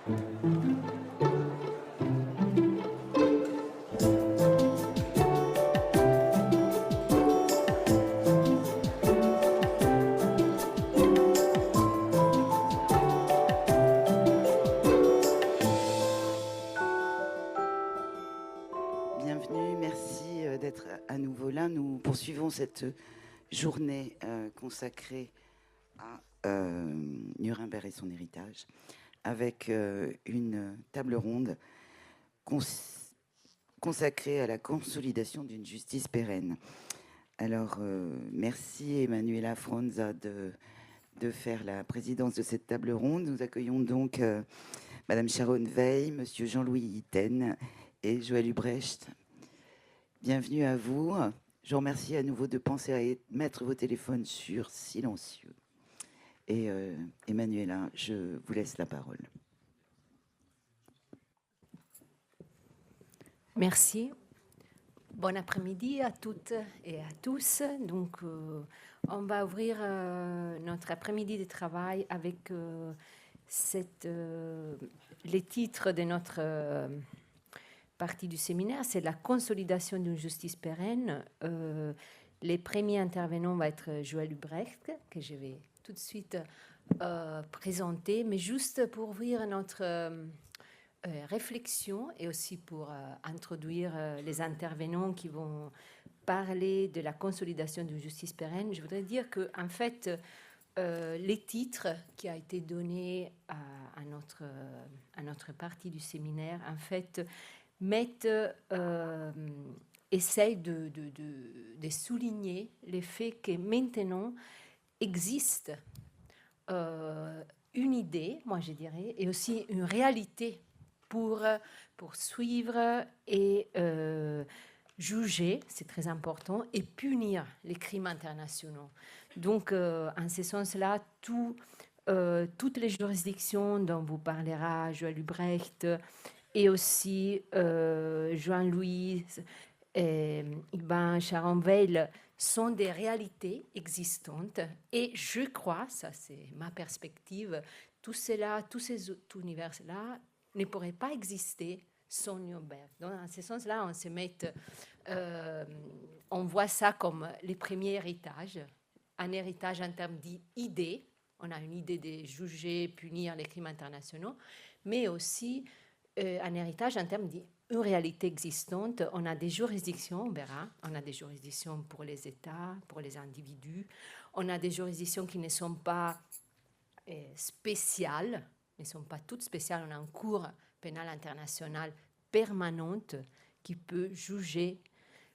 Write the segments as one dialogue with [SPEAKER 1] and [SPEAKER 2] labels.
[SPEAKER 1] Bienvenue, merci d'être à nouveau là. Nous poursuivons cette journée consacrée à Nuremberg et son héritage avec une table ronde consacrée à la consolidation d'une justice pérenne. Alors, merci Emanuela Fronza de faire la présidence de cette table ronde. Nous accueillons donc Madame Sharon Weil, Monsieur Jean-Louis Itten et Joël Ubrecht. Bienvenue à vous. Je vous remercie à nouveau de penser à mettre vos téléphones sur silencieux. Et Emanuela, je vous laisse la parole.
[SPEAKER 2] Merci. Bon après-midi à toutes et à tous. Donc, on va ouvrir notre après-midi de travail avec les titres de notre partie du séminaire. C'est la consolidation d'une justice pérenne. Les premiers intervenants vont être Joël Ubrecht, que je vais tout de suite présenter, mais juste pour ouvrir notre réflexion et aussi pour introduire les intervenants qui vont parler de la consolidation d'une justice pérenne, je voudrais dire que en fait, les titres qui a été donné à notre partie du séminaire, en fait, essayent de souligner le fait que maintenant existe une idée, moi je dirais, et aussi une réalité pour suivre et juger, c'est très important, et punir les crimes internationaux. Donc, en ce sens-là, toutes les juridictions dont vous parlera Joël Ubrecht et aussi Jean-Louis Sharon Weil sont des réalités existantes. Et je crois, ça c'est ma perspective, tout ces univers-là ne pourrait pas exister sans Nuremberg. Donc, en ce sens-là, on voit ça comme le premier héritage, un héritage en termes d'idées. On a une idée de juger, punir les crimes internationaux, mais aussi un héritage en termes d'une réalité existante. On a des juridictions, on verra, on a des juridictions pour les États, pour les individus. On a des juridictions qui ne sont pas spéciales, ne sont pas toutes spéciales. On a une cour pénale internationale permanente qui peut juger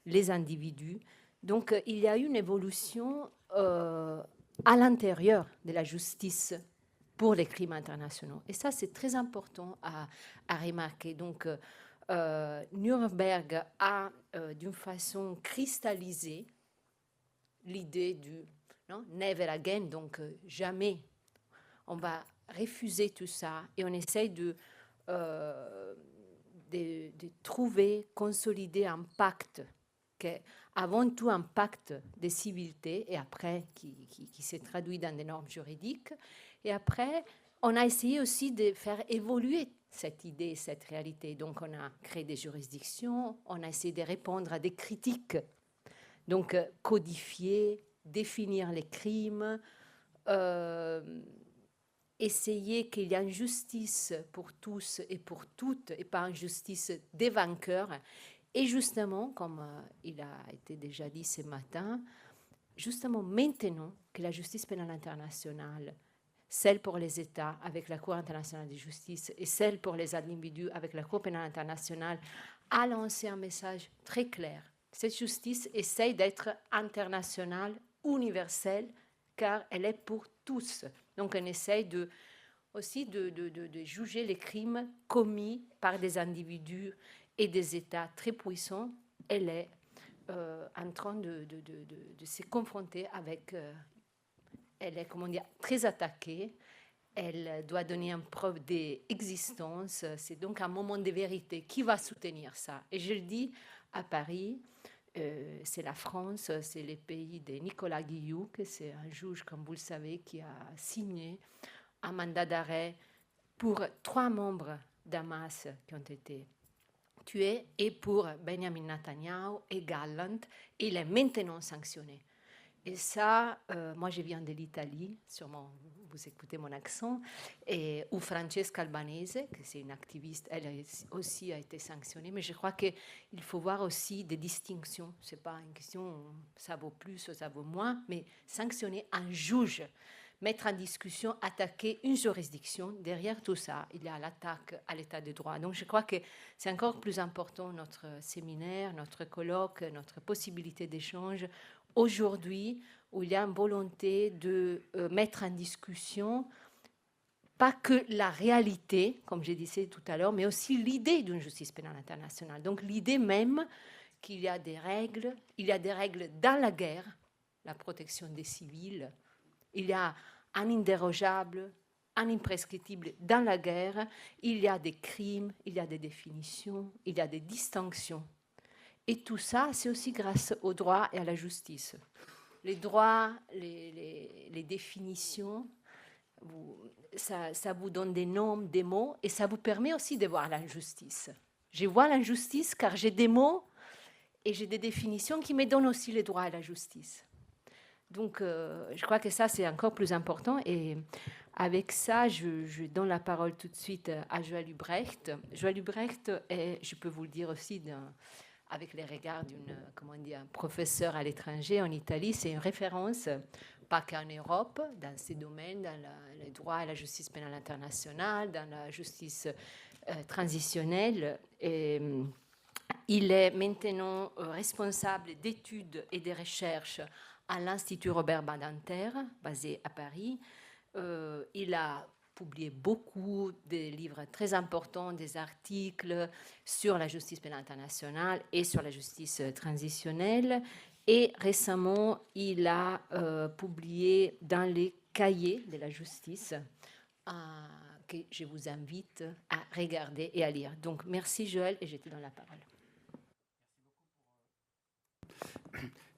[SPEAKER 2] les individus. Donc, il y a une évolution à l'intérieur de la justice pour les crimes internationaux. Et ça, c'est très important à remarquer. Donc, Nuremberg a, d'une façon cristallisée, l'idée du never again, donc jamais. On va refuser tout ça et on essaye de trouver, consolider un pacte, avant tout un pacte de civilité et après qui s'est traduit dans des normes juridiques. Et après, on a essayé aussi de faire évoluer cette idée, cette réalité. Donc, on a créé des juridictions, on a essayé de répondre à des critiques, donc codifier, définir les crimes, essayer qu'il y ait une justice pour tous et pour toutes, et pas une justice des vainqueurs. Et justement, comme il a été déjà dit ce matin, justement maintenant que la justice pénale internationale, celle pour les États avec la Cour internationale de justice et celle pour les individus avec la Cour pénale internationale, a lancé un message très clair. Cette justice essaye d'être internationale, universelle, car elle est pour tous. Donc on essaye aussi de juger les crimes commis par des individus et des États très puissants. Elle est en train de se confronter avec... elle est, comment dire, très attaquée. Elle doit donner une preuve d'existence. C'est donc un moment de vérité. Qui va soutenir ça? Et je le dis à Paris, c'est la France, c'est le pays de Nicolas Guilloux, que c'est un juge, comme vous le savez, qui a signé un mandat d'arrêt pour 3 membres d'Hamas qui ont été tués et pour Benjamin Netanyahu et Gallant. Il est maintenant sanctionné. Et ça, moi je viens de l'Italie, sûrement vous écoutez mon accent, où Francesca Albanese, qui c'est une activiste, elle aussi a été sanctionnée, mais je crois qu'il faut voir aussi des distinctions. Ce n'est pas une question, ça vaut plus ou ça vaut moins, mais sanctionner un juge, mettre en discussion, attaquer une juridiction, derrière tout ça, il y a l'attaque à l'état de droit. Donc je crois que c'est encore plus important notre séminaire, notre colloque, notre possibilité d'échange, aujourd'hui, où il y a une volonté de mettre en discussion pas que la réalité, comme je disais tout à l'heure, mais aussi l'idée d'une justice pénale internationale. Donc l'idée même qu'il y a des règles, dans la guerre, la protection des civils, il y a un indérogeable, un imprescriptible dans la guerre, il y a des crimes, il y a des définitions, il y a des distinctions. Et tout ça, c'est aussi grâce au droit et à la justice. Les droits, les définitions, ça vous donne des noms, des mots, et ça vous permet aussi de voir l'injustice. Je vois l'injustice car j'ai des mots et j'ai des définitions qui me donnent aussi les droits et la justice. Donc, je crois que ça, c'est encore plus important. Et avec ça, je donne la parole tout de suite à Joël Ubrecht. Joël Ubrecht est, je peux vous le dire aussi, avec les regards d'un professeur à l'étranger en Italie, c'est une référence, pas qu'en Europe, dans ces domaines, dans le droit et la justice pénale internationale, dans la justice transitionnelle. Et, il est maintenant responsable d'études et de recherches à l'Institut Robert Badinter, basé à Paris. Il a publié beaucoup de livres très importants, des articles sur la justice pénale internationale et sur la justice transitionnelle. Et récemment, il a publié dans les cahiers de la justice que je vous invite à regarder et à lire. Donc, merci Joël, et je te donne la parole.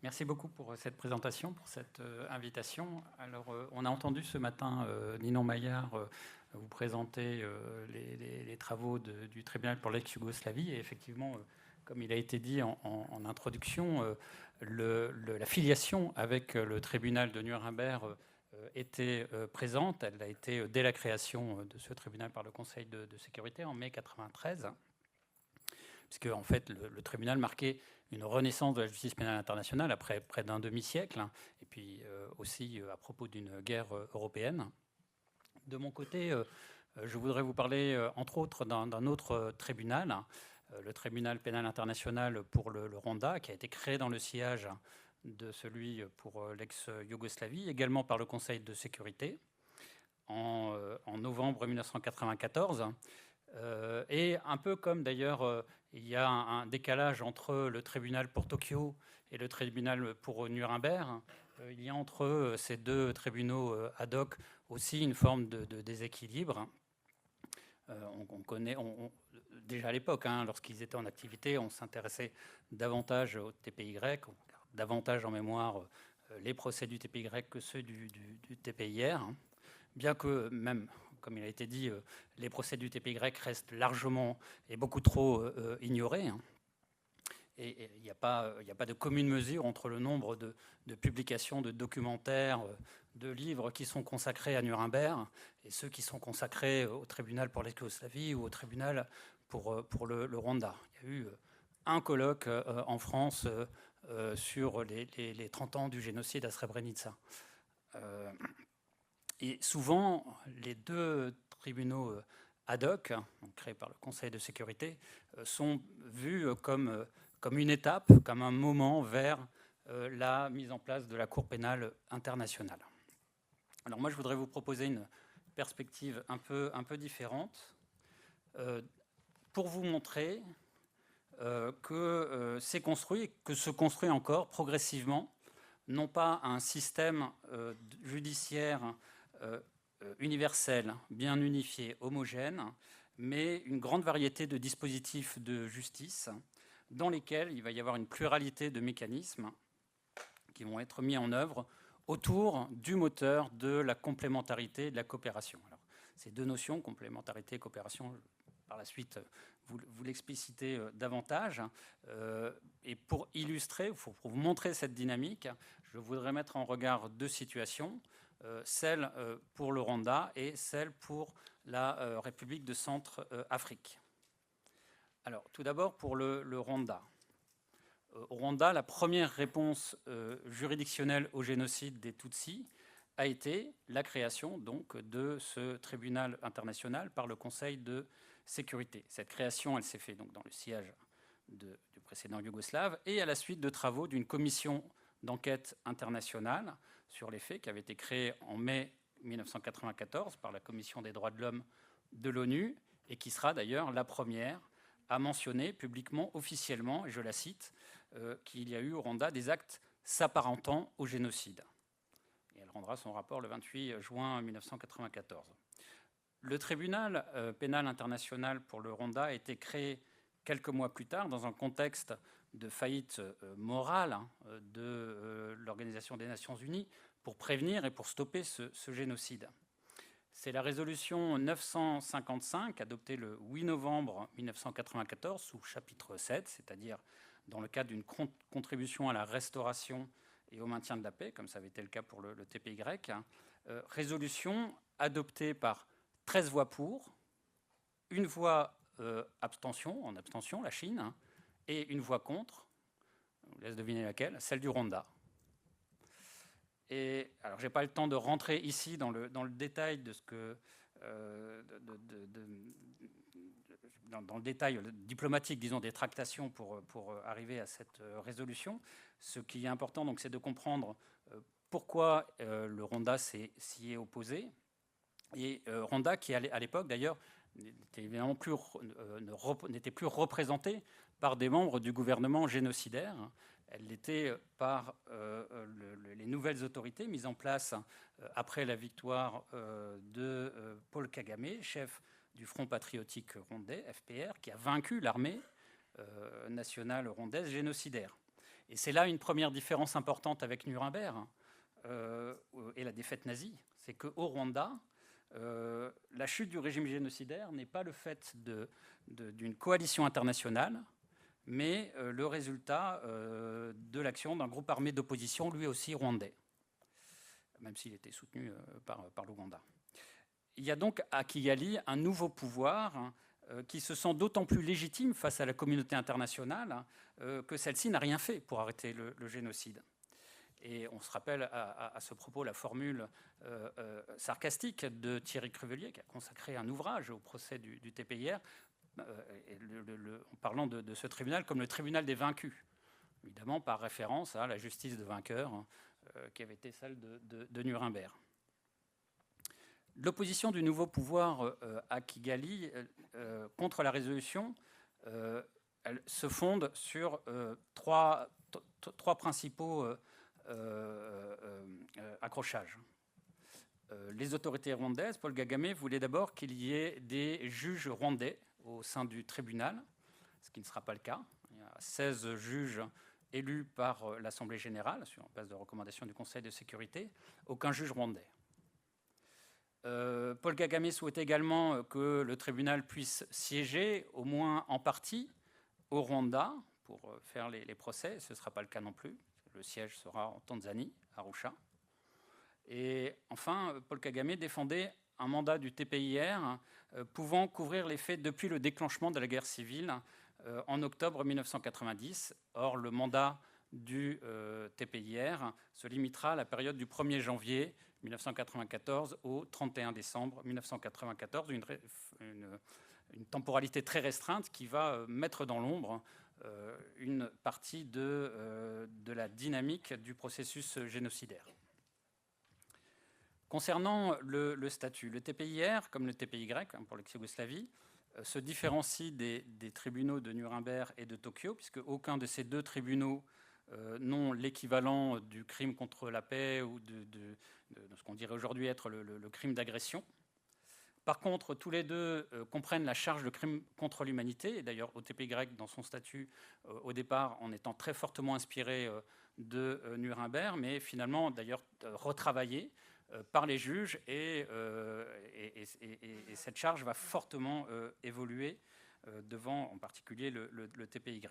[SPEAKER 3] Merci beaucoup pour cette présentation, pour cette invitation. Alors, on a entendu ce matin Ninon Maillard vous présenter les travaux du tribunal pour l'ex-Yougoslavie. Et effectivement, comme il a été dit en introduction, la filiation avec le tribunal de Nuremberg était présente. Elle a été dès la création de ce tribunal par le Conseil de sécurité en mai 1993. Puisque en fait, le tribunal marquait une renaissance de la justice pénale internationale après près d'un demi-siècle, et puis aussi à propos d'une guerre européenne. De mon côté, je voudrais vous parler, entre autres, d'un autre tribunal, le tribunal pénal international pour le Rwanda, qui a été créé dans le sillage de celui pour l'ex-Yougoslavie, également par le Conseil de sécurité, en novembre 1994. Et un peu comme d'ailleurs il y a un décalage entre le tribunal pour Tokyo et le tribunal pour Nuremberg, il y a entre ces deux tribunaux ad hoc aussi une forme de déséquilibre. On connaît, déjà à l'époque, lorsqu'ils étaient en activité, on s'intéressait davantage au TPY, on garde davantage en mémoire les procès du TPY que ceux du TPIR, bien que même, comme il a été dit, les procès du TPY restent largement et beaucoup trop ignorés. Et il n'y a pas de commune mesure entre le nombre de publications, de documentaires, de livres qui sont consacrés à Nuremberg et ceux qui sont consacrés au tribunal pour l'ex-Yougoslavie ou au tribunal pour le Rwanda. Il y a eu un colloque en France sur les 30 ans du génocide à Srebrenica. Et souvent, les deux tribunaux ad hoc, créés par le Conseil de sécurité, sont vus comme une étape, comme un moment vers la mise en place de la Cour pénale internationale. Alors moi, je voudrais vous proposer une perspective un peu différente pour vous montrer que c'est construit, que se construit encore progressivement, non pas un système judiciaire universel, bien unifié, homogène, mais une grande variété de dispositifs de justice dans lesquels il va y avoir une pluralité de mécanismes qui vont être mis en œuvre autour du moteur de la complémentarité et de la coopération. Alors, ces deux notions, complémentarité et coopération. Par la suite, vous l'explicitez davantage. Et pour illustrer, pour vous montrer cette dynamique, je voudrais mettre en regard deux situations, celle pour le Rwanda et celle pour la République de Centrafrique. Alors, tout d'abord, pour le Rwanda. Au Rwanda, la première réponse juridictionnelle au génocide des Tutsis a été la création donc, de ce tribunal international par le Conseil de sécurité. Cette création, elle s'est faite donc, dans le sillage du précédent yougoslave et à la suite de travaux d'une commission d'enquête internationale sur les faits qui avait été créée en mai 1994 par la Commission des droits de l'homme de l'ONU et qui sera d'ailleurs la première à mentionner publiquement, officiellement, et je la cite, qu'il y a eu au Rwanda des actes s'apparentant au génocide. Et elle rendra son rapport le 28 juin 1994. Le tribunal pénal international pour le Rwanda a été créé quelques mois plus tard dans un contexte de faillite morale de l'Organisation des Nations Unies pour prévenir et pour stopper ce génocide. C'est la résolution 955 adoptée le 8 novembre 1994 sous chapitre 7, c'est-à-dire dans le cadre d'une contribution à la restauration et au maintien de la paix, comme ça avait été le cas pour le TPY, résolution adoptée par 13 voix pour, une voix abstention, en abstention, la Chine, et une voix contre, je vous laisse deviner laquelle, celle du Rwanda. Et alors, je n'ai pas le temps de rentrer ici dans le détail de ce que dans le détail diplomatique, disons, des tractations pour arriver à cette résolution. Ce qui est important, donc, c'est de comprendre pourquoi le Rwanda s'y est opposé. Et Rwanda, qui à l'époque, d'ailleurs, n'était plus représenté par des membres du gouvernement génocidaire. Elle l'était par les nouvelles autorités mises en place après la victoire de Paul Kagame, chef du Front patriotique rwandais, FPR, qui a vaincu l'armée nationale rwandaise génocidaire. Et c'est là une première différence importante avec Nuremberg et la défaite nazie. C'est qu'au Rwanda, la chute du régime génocidaire n'est pas le fait d'une coalition internationale, mais le résultat de l'action d'un groupe armé d'opposition, lui aussi rwandais, même s'il était soutenu par l'Ouganda. Il y a donc à Kigali un nouveau pouvoir qui se sent d'autant plus légitime face à la communauté internationale que celle-ci n'a rien fait pour arrêter le génocide. Et on se rappelle à ce propos la formule sarcastique de Thierry Cruvelier, qui a consacré un ouvrage au procès du TPIR, en parlant de ce tribunal comme le tribunal des vaincus, évidemment par référence à la justice de vainqueurs qui avait été celle de Nuremberg. L'opposition du nouveau pouvoir à Kigali contre la résolution elle se fonde sur trois principaux accrochages. Les autorités rwandaises, Paul Kagame, voulait d'abord qu'il y ait des juges rwandais au sein du tribunal, ce qui ne sera pas le cas. Il y a 16 juges élus par l'Assemblée générale, sur base de recommandations du Conseil de sécurité, aucun juge rwandais. Paul Kagame souhaitait également que le tribunal puisse siéger, au moins en partie, au Rwanda pour faire les procès. Ce ne sera pas le cas non plus. Le siège sera en Tanzanie, à Arusha. Et enfin, Paul Kagame défendait un mandat du TPIR pouvant couvrir les faits depuis le déclenchement de la guerre civile en octobre 1990. Or, le mandat du TPIR se limitera à la période du 1er janvier 1994 au 31 décembre 1994, une temporalité très restreinte qui va mettre dans l'ombre une partie de la dynamique du processus génocidaire. Concernant le statut, le TPIR, comme le TPY pour l'ex-Yougoslavie, se différencie des tribunaux de Nuremberg et de Tokyo, puisque aucun de ces deux tribunaux n'ont l'équivalent du crime contre la paix ou de ce qu'on dirait aujourd'hui être le crime d'agression. Par contre, tous les deux comprennent la charge de crime contre l'humanité, et d'ailleurs au TPY, dans son statut, au départ, en étant très fortement inspiré de Nuremberg, mais finalement d'ailleurs retravaillé par les juges et cette charge va fortement évoluer devant en particulier le TPY.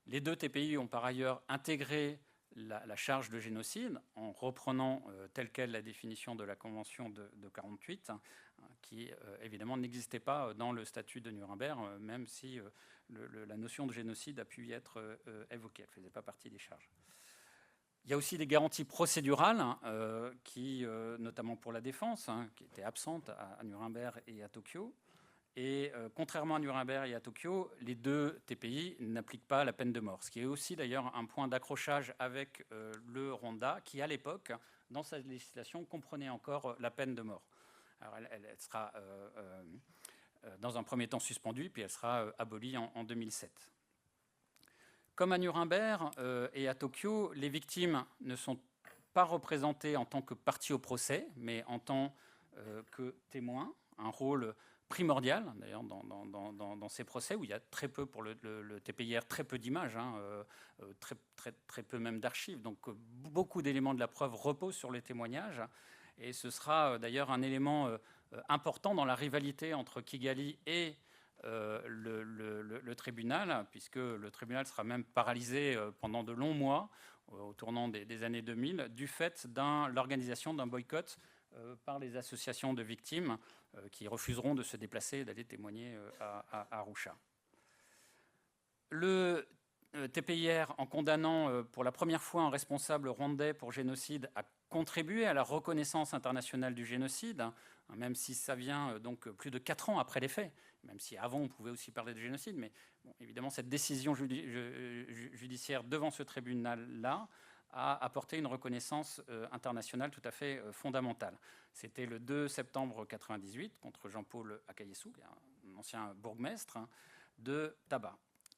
[SPEAKER 3] Les deux TPI ont par ailleurs intégré la charge de génocide en reprenant telle quelle la définition de la Convention de 1948, qui évidemment n'existait pas dans le statut de Nuremberg, même si la notion de génocide a pu y être évoquée. Elle ne faisait pas partie des charges. Il y a aussi des garanties procédurales, qui, notamment pour la défense, qui étaient absentes à Nuremberg et à Tokyo. Et contrairement à Nuremberg et à Tokyo, les deux TPI n'appliquent pas la peine de mort. Ce qui est aussi d'ailleurs un point d'accrochage avec le Rwanda, qui à l'époque, dans sa législation, comprenait encore la peine de mort. Alors elle sera dans un premier temps suspendue, puis elle sera abolie en 2007. Comme à Nuremberg et à Tokyo, les victimes ne sont pas représentées en tant que parties au procès, mais en tant que témoins, un rôle primordial, d'ailleurs, dans ces procès, où il y a très peu, pour le TPIR, très peu d'images, très peu même d'archives. Donc, beaucoup d'éléments de la preuve reposent sur les témoignages. Et ce sera d'ailleurs un élément important dans la rivalité entre Kigali et le tribunal, puisque le tribunal sera même paralysé pendant de longs mois, au tournant des années 2000, du fait de l'organisation d'un boycott par les associations de victimes qui refuseront de se déplacer et d'aller témoigner à Arusha. Le TPIR, en condamnant pour la première fois un responsable rwandais pour génocide, a contribué à la reconnaissance internationale du génocide, même si ça vient donc plus de 4 ans après les faits, même si avant on pouvait aussi parler de génocide, mais bon, évidemment cette décision judiciaire devant ce tribunal-là a apporté une reconnaissance internationale tout à fait fondamentale. C'était le 2 septembre 1998 contre Jean-Paul Akayesu, un ancien bourgmestre de Taba.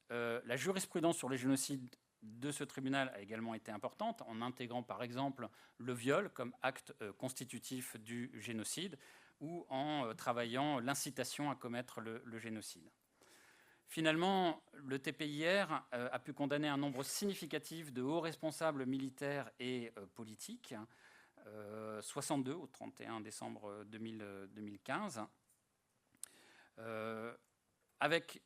[SPEAKER 3] La jurisprudence sur les génocides de ce tribunal a également été importante, en intégrant par exemple le viol comme acte constitutif du génocide ou en travaillant l'incitation à commettre le génocide. Finalement, le TPIR a pu condamner un nombre significatif de hauts responsables militaires et politiques, 62 au 31 décembre 2015, avec...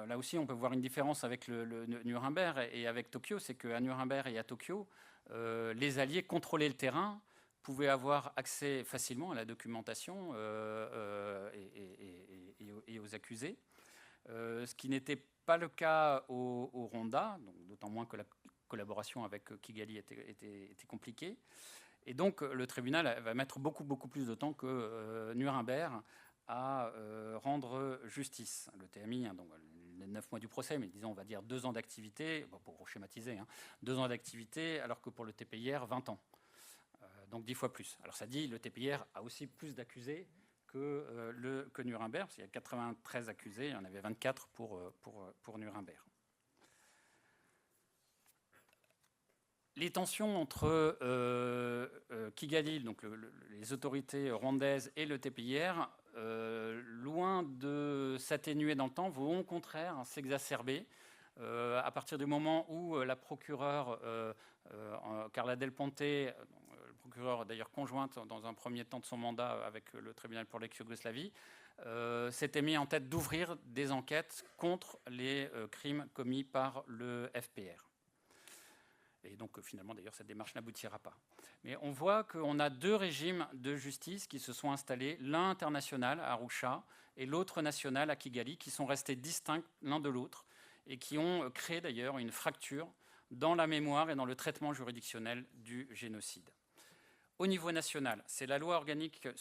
[SPEAKER 3] Là aussi, on peut voir une différence avec le Nuremberg et avec Tokyo, c'est qu'à Nuremberg et à Tokyo, les Alliés contrôlaient le terrain, pouvaient avoir accès facilement à la documentation et aux accusés, ce qui n'était pas le cas au Rwanda, d'autant moins que la collaboration avec Kigali était compliquée. Et donc, le tribunal va mettre beaucoup plus de temps que Nuremberg à rendre justice. Le TMI, donc, les 9 mois du procès, mais disons, on va dire 2 ans d'activité, bon, pour schématiser, 2 ans d'activité, alors que pour le TPIR, 20 ans. Donc 10 fois plus. Alors ça dit, le TPIR a aussi plus d'accusés que Nuremberg, parce qu'il y a 93 accusés, il y en avait 24 pour Nuremberg. Les tensions entre Kigali, donc les autorités rwandaises, et le TPIR, loin de s'atténuer dans le temps, vont au contraire s'exacerber à partir du moment où la procureure Carla Del Ponte, le procureur d'ailleurs conjointe dans un premier temps de son mandat avec le tribunal pour l'ex-Yougoslavie, s'était mis en tête d'ouvrir des enquêtes contre les crimes commis par le FPR. Et donc, finalement, d'ailleurs, cette démarche n'aboutira pas. Mais on voit qu'on a 2 régimes de justice qui se sont installés, l'un international à Arusha et l'autre national à Kigali, qui sont restés distincts l'un de l'autre et qui ont créé d'ailleurs une fracture dans la mémoire et dans le traitement juridictionnel du génocide. Au niveau national, c'est la loi organique de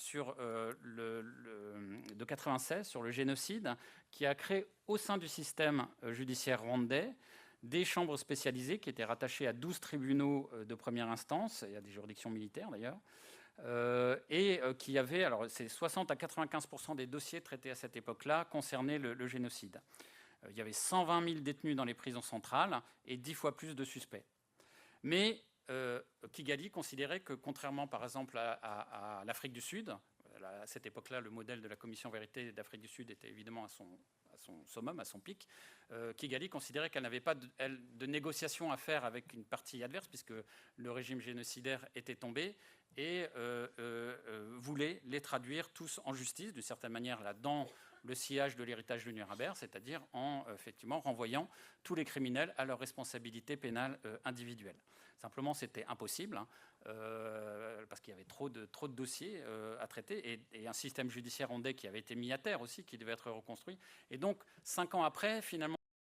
[SPEAKER 3] 1996 sur le génocide qui a créé au sein du système judiciaire rwandais des chambres spécialisées qui étaient rattachées à 12 tribunaux de première instance, et à des juridictions militaires d'ailleurs, et qui avaient, alors c'est 60 à 95% des dossiers traités à cette époque-là concernaient le génocide. Il y avait 120 000 détenus dans les prisons centrales et 10 fois plus de suspects. Mais Kigali considérait que, contrairement par exemple à l'Afrique du Sud, à cette époque-là, le modèle de la Commission Vérité d'Afrique du Sud était évidemment à son summum, à son pic, Kigali considérait qu'elle n'avait pas de négociation à faire avec une partie adverse, puisque le régime génocidaire était tombé, et voulait les traduire tous en justice, d'une certaine manière, là, dans le sillage de l'héritage de Nuremberg, c'est-à-dire en effectivement renvoyant tous les criminels à leur responsabilité pénale individuelle. Simplement, c'était impossible, hein, parce qu'il y avait trop de dossiers à traiter, et un système judiciaire rwandais qui avait été mis à terre aussi, qui devait être reconstruit. Et donc, 5 ans après, finalement,